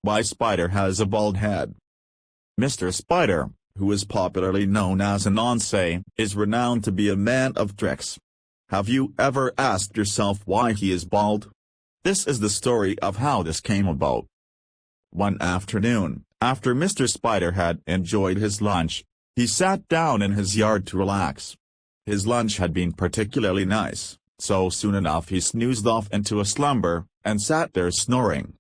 Why Spider has a bald head. Mr. Spider, who is popularly known as Anansi, is renowned to be a man of tricks. Have you ever asked yourself why he is bald? This is the story of how this came about. One afternoon, after Mr. Spider had enjoyed his lunch, he sat down in his yard to relax. His lunch had been particularly nice, so soon enough he snoozed off into a slumber, and sat there snoring.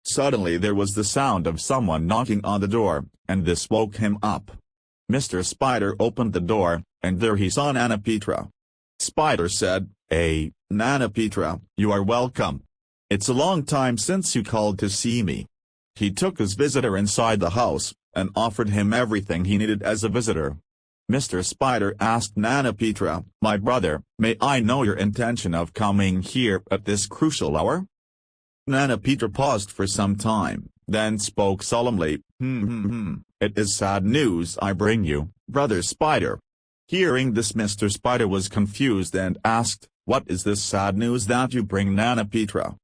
Suddenly there was the sound of someone knocking on the door, and this woke him up. Mr. Spider opened the door, and there he saw Nana Petra. Spider said, "Hey, Nana Petra, you are welcome. It's a long time since you called to see me." He took his visitor inside the house, and offered him everything he needed as a visitor. Mr. Spider asked Nana Petra, "My brother, may I know your intention of coming here at this crucial hour?" Nana Petra paused for some time, then spoke solemnly, "It is sad news I bring you, Brother Spider." Hearing this, Mr. Spider was confused and asked, "What is this sad news that you bring, Nana Petra?"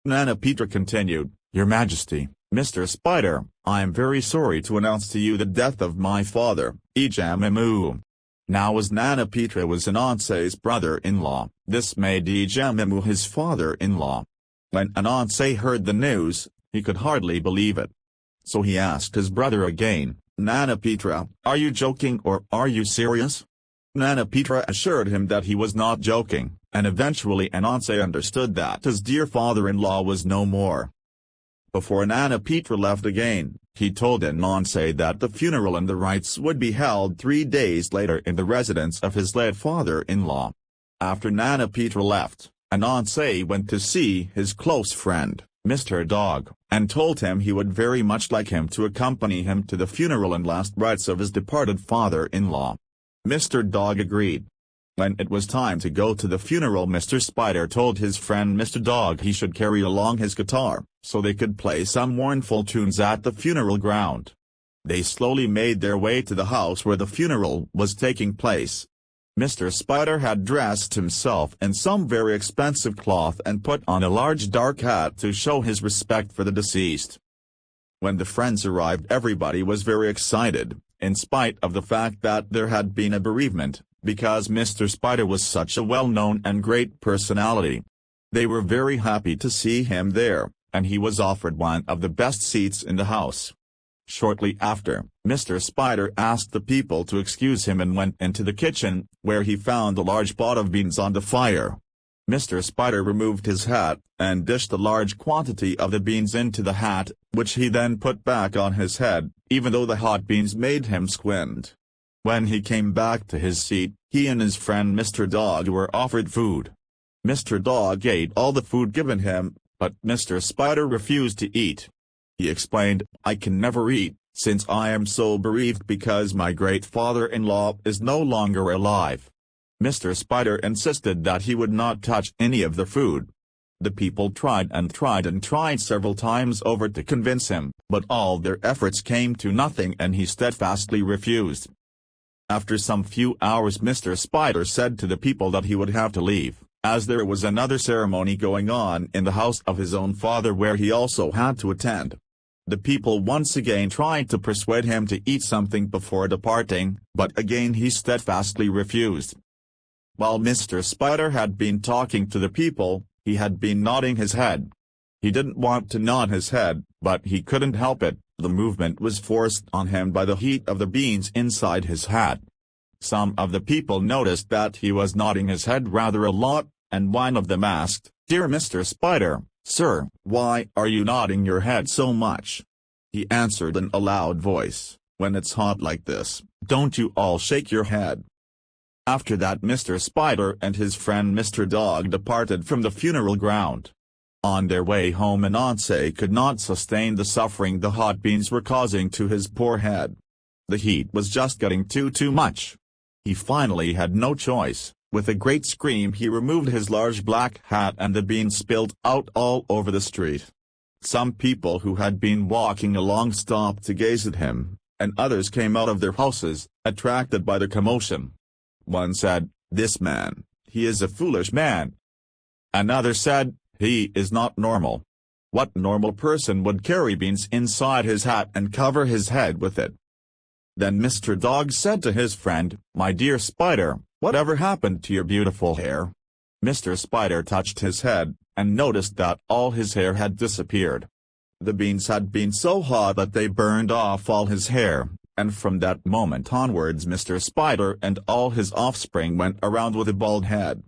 Nana Petra continued, "Your Majesty, Mr. Spider, I am very sorry to announce to you the death of my father, Ejamimu." Now as Nana Petra was Anansi's brother-in-law, this made Ejamimu his father-in-law. When Anansi heard the news, he could hardly believe it. So he asked his brother again, "Nana Petra, are you joking or are you serious?" Nana Petra assured him that he was not joking, and eventually Anansi understood that his dear father-in-law was no more. Before Nana Petra left again, he told Anansi that the funeral and the rites would be held 3 days later in the residence of his late father-in-law. After Nana Petra left, Anansi went to see his close friend, Mr. Dog, and told him he would very much like him to accompany him to the funeral and last rites of his departed father-in-law. Mr. Dog agreed. When it was time to go to the funeral, Mr. Spider told his friend Mr. Dog he should carry along his guitar, so they could play some mournful tunes at the funeral ground. They slowly made their way to the house where the funeral was taking place. Mr. Spider had dressed himself in some very expensive cloth and put on a large dark hat to show his respect for the deceased. When the friends arrived, everybody was very excited, in spite of the fact that there had been a bereavement, because Mr. Spider was such a well-known and great personality. They were very happy to see him there, and he was offered one of the best seats in the house. Shortly after, Mr. Spider asked the people to excuse him and went into the kitchen, where he found a large pot of beans on the fire. Mr. Spider removed his hat, and dished a large quantity of the beans into the hat, which he then put back on his head, even though the hot beans made him squint. When he came back to his seat, he and his friend Mr. Dog were offered food. Mr. Dog ate all the food given him, but Mr. Spider refused to eat. He explained, "I can never eat, since I am so bereaved because my great father-in-law is no longer alive." Mr. Spider insisted that he would not touch any of the food. The people tried and tried several times over to convince him, but all their efforts came to nothing and he steadfastly refused. After some few hours, Mr. Spider said to the people that he would have to leave, as there was another ceremony going on in the house of his own father where he also had to attend. The people once again tried to persuade him to eat something before departing, but again he steadfastly refused. While Mr. Spider had been talking to the people, he had been nodding his head. He didn't want to nod his head, but he couldn't help it. The movement was forced on him by the heat of the beans inside his hat. Some of the people noticed that he was nodding his head rather a lot, and one of them asked, "Dear Mr. Spider, sir, why are you nodding your head so much?" He answered in a loud voice, "When it's hot like this, don't you all shake your head?" After that, Mr. Spider and his friend Mr. Dog departed from the funeral ground. On their way home, Anansi could not sustain the suffering the hot beans were causing to his poor head. The heat was just getting too much. He finally had no choice. With a great scream he removed his large black hat and the beans spilled out all over the street. Some people who had been walking along stopped to gaze at him, and others came out of their houses, attracted by the commotion. One said, "This man, he is a foolish man." Another said, "He is not normal. What normal person would carry beans inside his hat and cover his head with it?" Then Mr. Dog said to his friend, "My dear Spider, whatever happened to your beautiful hair?" Mr. Spider touched his head, and noticed that all his hair had disappeared. The beans had been so hot that they burned off all his hair, and from that moment onwards Mr. Spider and all his offspring went around with a bald head.